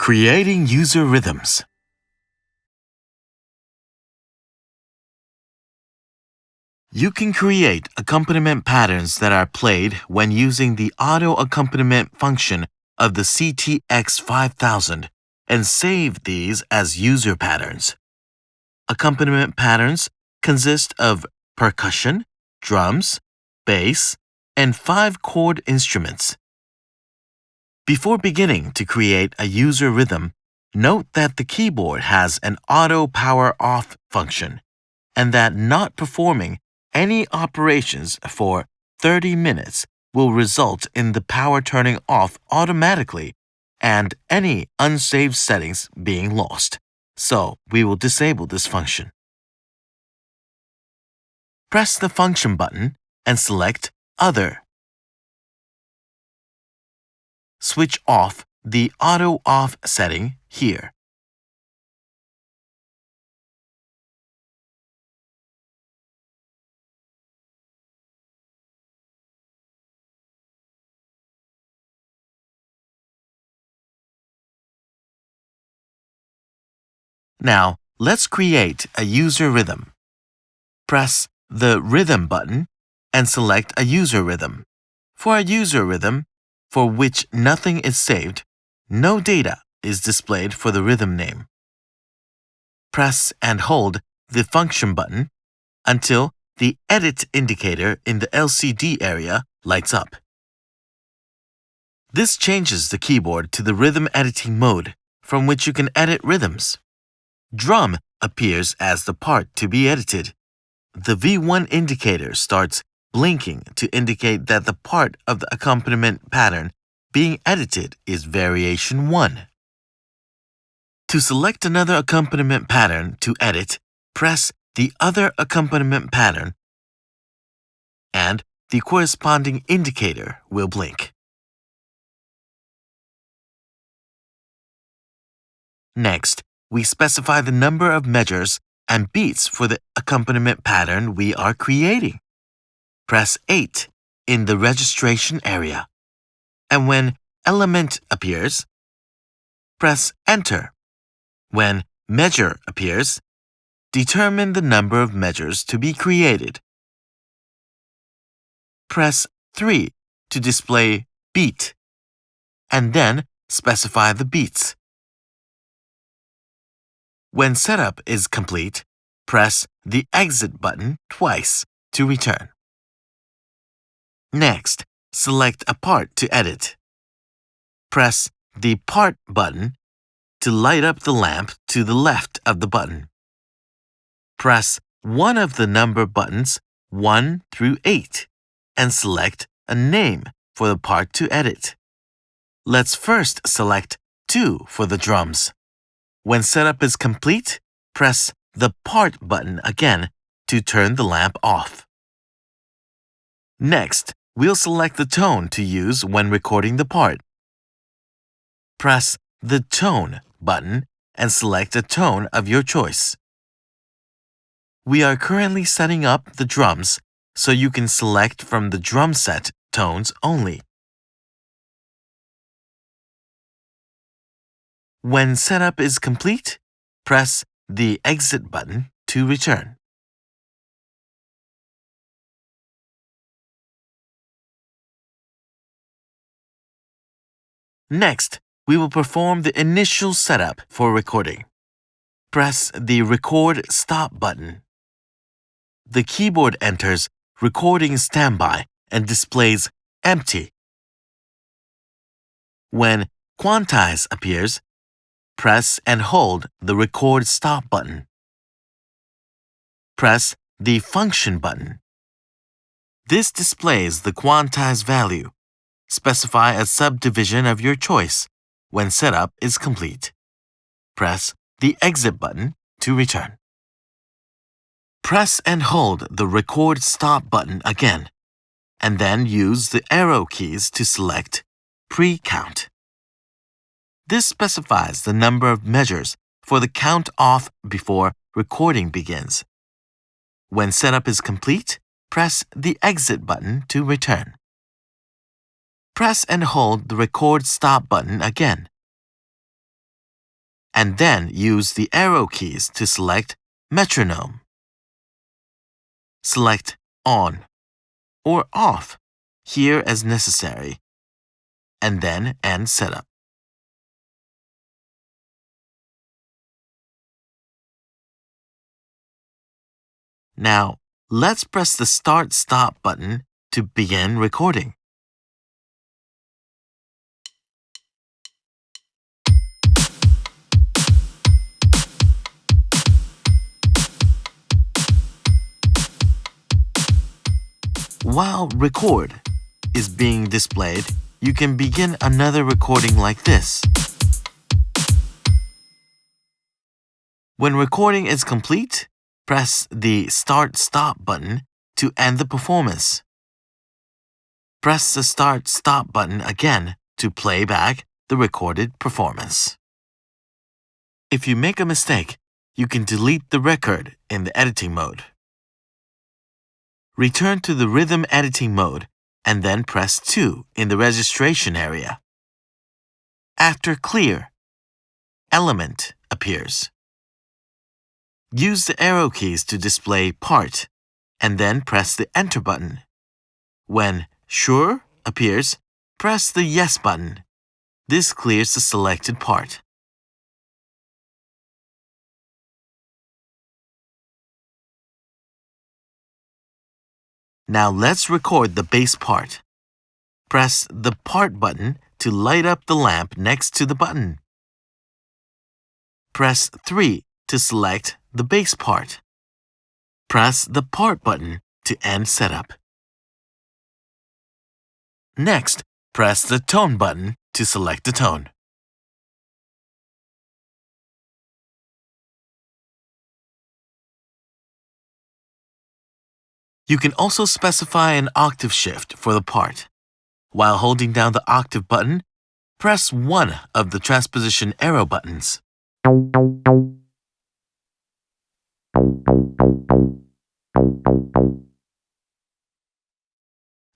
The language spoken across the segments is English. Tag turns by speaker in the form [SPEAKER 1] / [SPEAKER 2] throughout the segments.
[SPEAKER 1] Creating user rhythms. You can create accompaniment patterns that are played when using the auto accompaniment function of the CT-X5000 and save these as user patterns. Accompaniment patterns consist of percussion, drums, bass, and 5 chord instruments. Before beginning to create a user rhythm, note that the keyboard has an auto power off function and that not performing any operations for 30 minutes will result in the power turning off automatically and any unsaved settings being lost. So we will disable this function. Press the function button and select Other. Switch off the auto off setting here. Now, let's create a user rhythm. Press the Rhythm button and select a user rhythm. For a user rhythm for which nothing is saved, no data is displayed for the rhythm name. Press and hold the function button until the Edit indicator in the LCD area lights up. This changes the keyboard to the rhythm editing mode from which you can edit rhythms. Drum appears as the part to be edited. The V1 indicator starts blinking to indicate that the part of the accompaniment pattern being edited is variation 1. To select another accompaniment pattern to edit, press the Other accompaniment pattern and the corresponding indicator will blink. Next, we specify the number of measures and beats for the accompaniment pattern we are creating. Press 8 in the registration area. And when Element appears, press Enter. When Measure appears, determine the number of measures to be created. Press 3 to display Beat, and then specify the beats. When setup is complete, press the Exit button twice to return. Next, select a part to edit. Press the Part button to light up the lamp to the left of the button. Press one of the number buttons 1 through 8 and select a name for the part to edit. Let's first select 2 for the drums. When setup is complete, press the Part button again to turn the lamp off. Next, we'll select the tone to use when recording the part. Press the Tone button and select a tone of your choice. We are currently setting up the drums, so you can select from the drum set tones only. When setup is complete, press the Exit button to return. Next, we will perform the initial setup for recording. Press the Record Stop button. The keyboard enters Recording Standby and displays Empty. When Quantize appears, press and hold the Record Stop button. Press the Function button. This displays the quantize value. Specify a subdivision of your choice when setup is complete. Press the Exit button to return. Press and hold the Record Stop button again, and then use the arrow keys to select Pre-Count. This specifies the number of measures for the count off before recording begins. When setup is complete, press the Exit button to return. Press and hold the Record Stop button again. and then use the arrow keys to select metronome. Select on or off here as necessary, and then end setup. Now, let's press the Start/Stop button to begin recording. While record is being displayed, you can begin another recording like this. When recording is complete, press the Start/Stop button to end the performance. Press the Start/Stop button again to play back the recorded performance. If you make a mistake, you can delete the record in the editing mode. Return to the rhythm editing mode and then press 2 in the registration area. After clear, element appears. Use the arrow keys to display part and then press the enter button. When sure appears, press the yes button. This clears the selected part. Now let's record the bass part. Press the part button to light up the lamp next to the button. Press 3 to select the bass part. Press the part button to end setup. Next, press the tone button to select the tone. You can also specify an octave shift for the part. While holding down the octave button, press one of the transposition arrow buttons.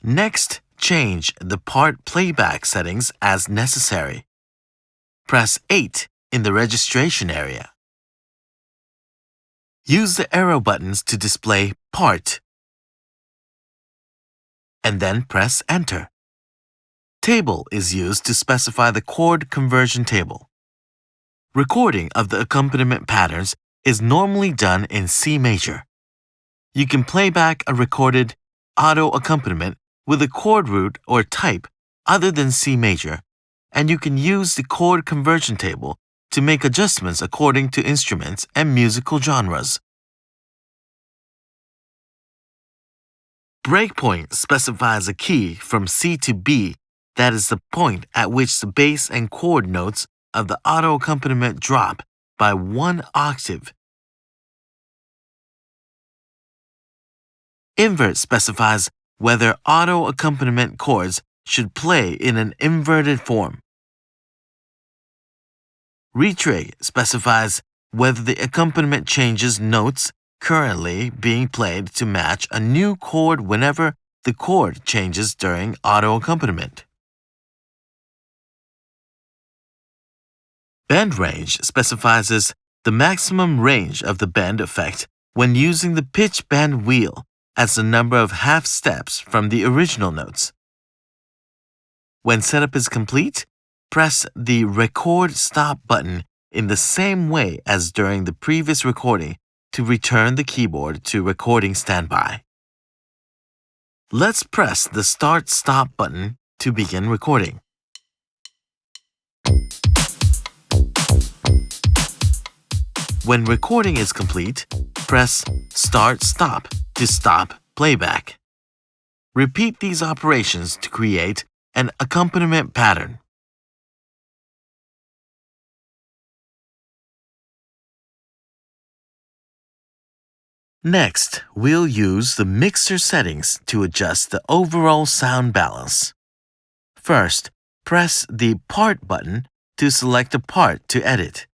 [SPEAKER 1] Next, change the part playback settings as necessary. Press 8 in the registration area. Use the arrow buttons to display part, and then press Enter. Table is used to specify the chord conversion table. Recording of the accompaniment patterns is normally done in C major. You can play back a recorded auto accompaniment with a chord root or type other than C major, and you can use the chord conversion table to make adjustments according to instruments and musical genres. Breakpoint specifies a key from C to B that is the point at which the bass and chord notes of the auto accompaniment drop by 1 octave. Invert specifies whether auto accompaniment chords should play in an inverted form. Retrig specifies whether the accompaniment changes notes currently being played to match a new chord whenever the chord changes during auto accompaniment. Bend range specifies the maximum range of the bend effect when using the pitch bend wheel as the number of half steps from the original notes. When setup is complete, press the Record Stop button in the same way as during the previous recording to return the keyboard to recording standby. Let's press the Start/Stop button to begin recording. When recording is complete, press Start/Stop to stop playback. Repeat these operations to create an accompaniment pattern. Next, we'll use the mixer settings to adjust the overall sound balance. First, press the Part button to select a part to edit.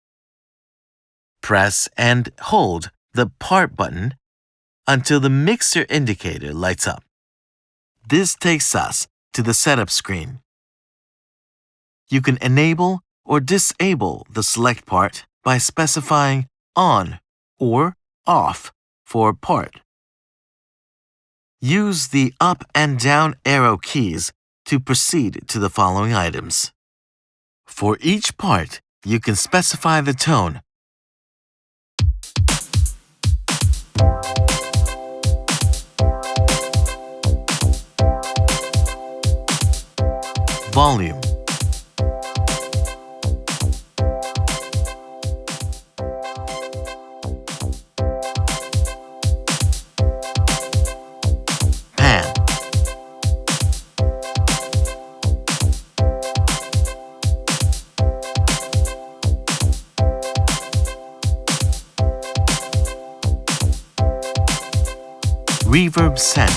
[SPEAKER 1] Press and hold the Part button until the mixer indicator lights up. This takes us to the setup screen. You can enable or disable the select part by specifying on or off for part. Use the up and down arrow keys to proceed to the following items. For each part, you can specify the tone. Volume. Pan. Reverb send,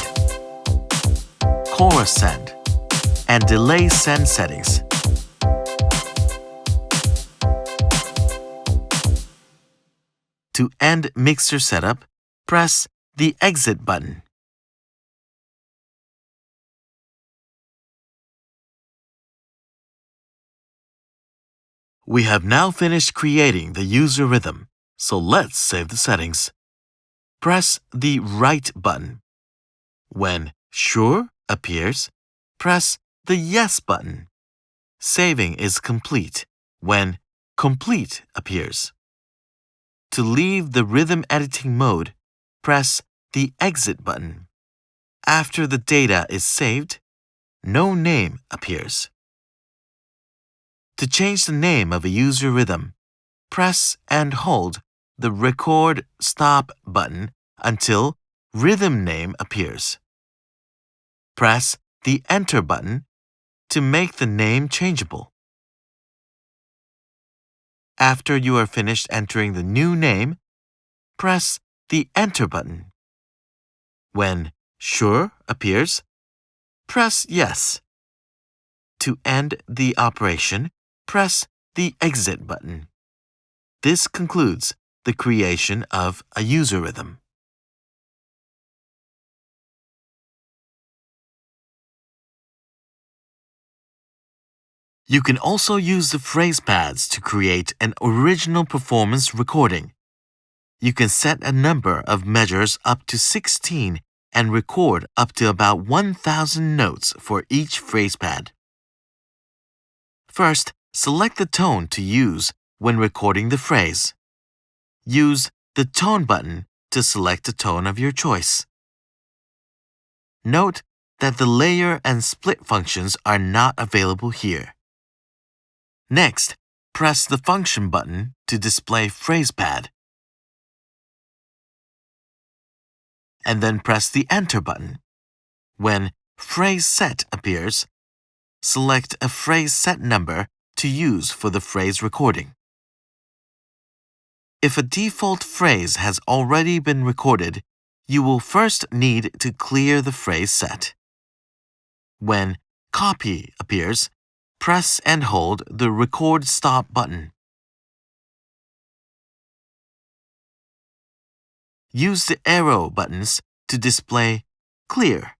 [SPEAKER 1] chorus send, and delay send settings. To end mixer setup, press the exit button. We have now finished creating the user rhythm, so let's save the settings. Press the right button. When sure appears, press the yes button. Saving is complete when complete appears. To leave the rhythm editing mode, press the exit button. After the data is saved, no name appears. To change the name of a user rhythm, press and hold the record stop button until rhythm name appears. Press the enter button to make the name changeable. After you are finished entering the new name, press the enter button. When sure appears, press yes. To end the operation, press the exit button. This concludes the creation of a user rhythm. You can also use the phrase pads to create an original performance recording. You can set a number of measures up to 16 and record up to about 1,000 notes for each phrase pad. First, select the tone to use when recording the phrase. Use the tone button to select a tone of your choice. Note that the layer and split functions are not available here. Next, press the function button to display phrase pad. And then press the enter button. When phrase set appears, select a phrase set number to use for the phrase recording. If a default phrase has already been recorded, you will first need to clear the phrase set. When copy appears, press and hold the record stop button. Use the arrow buttons to display clear,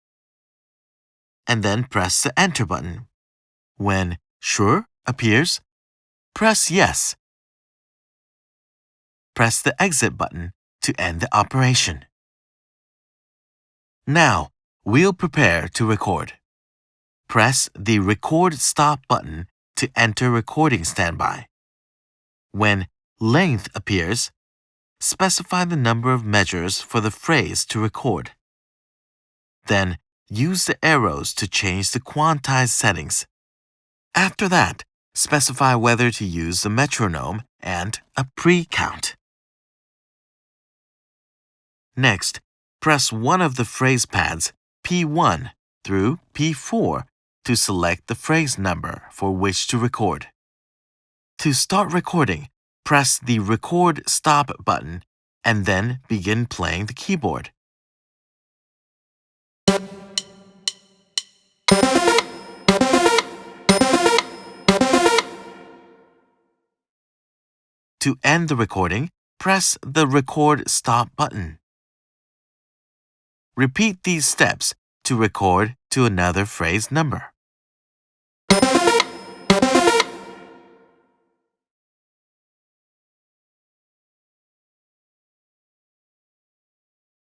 [SPEAKER 1] and then press the enter button. When sure appears, press yes. Press the exit button to end the operation. Now, we'll prepare to record. Press the record stop button to enter recording standby. When length appears, specify the number of measures for the phrase to record. Then, use the arrows to change the quantize settings. After that, specify whether to use the metronome and a pre-count. Next, press one of the phrase pads P1 through P4 to select the phrase number for which to record. To start recording, press the record stop button and then begin playing the keyboard. To end the recording, press the record stop button. Repeat these steps to record to another phrase number.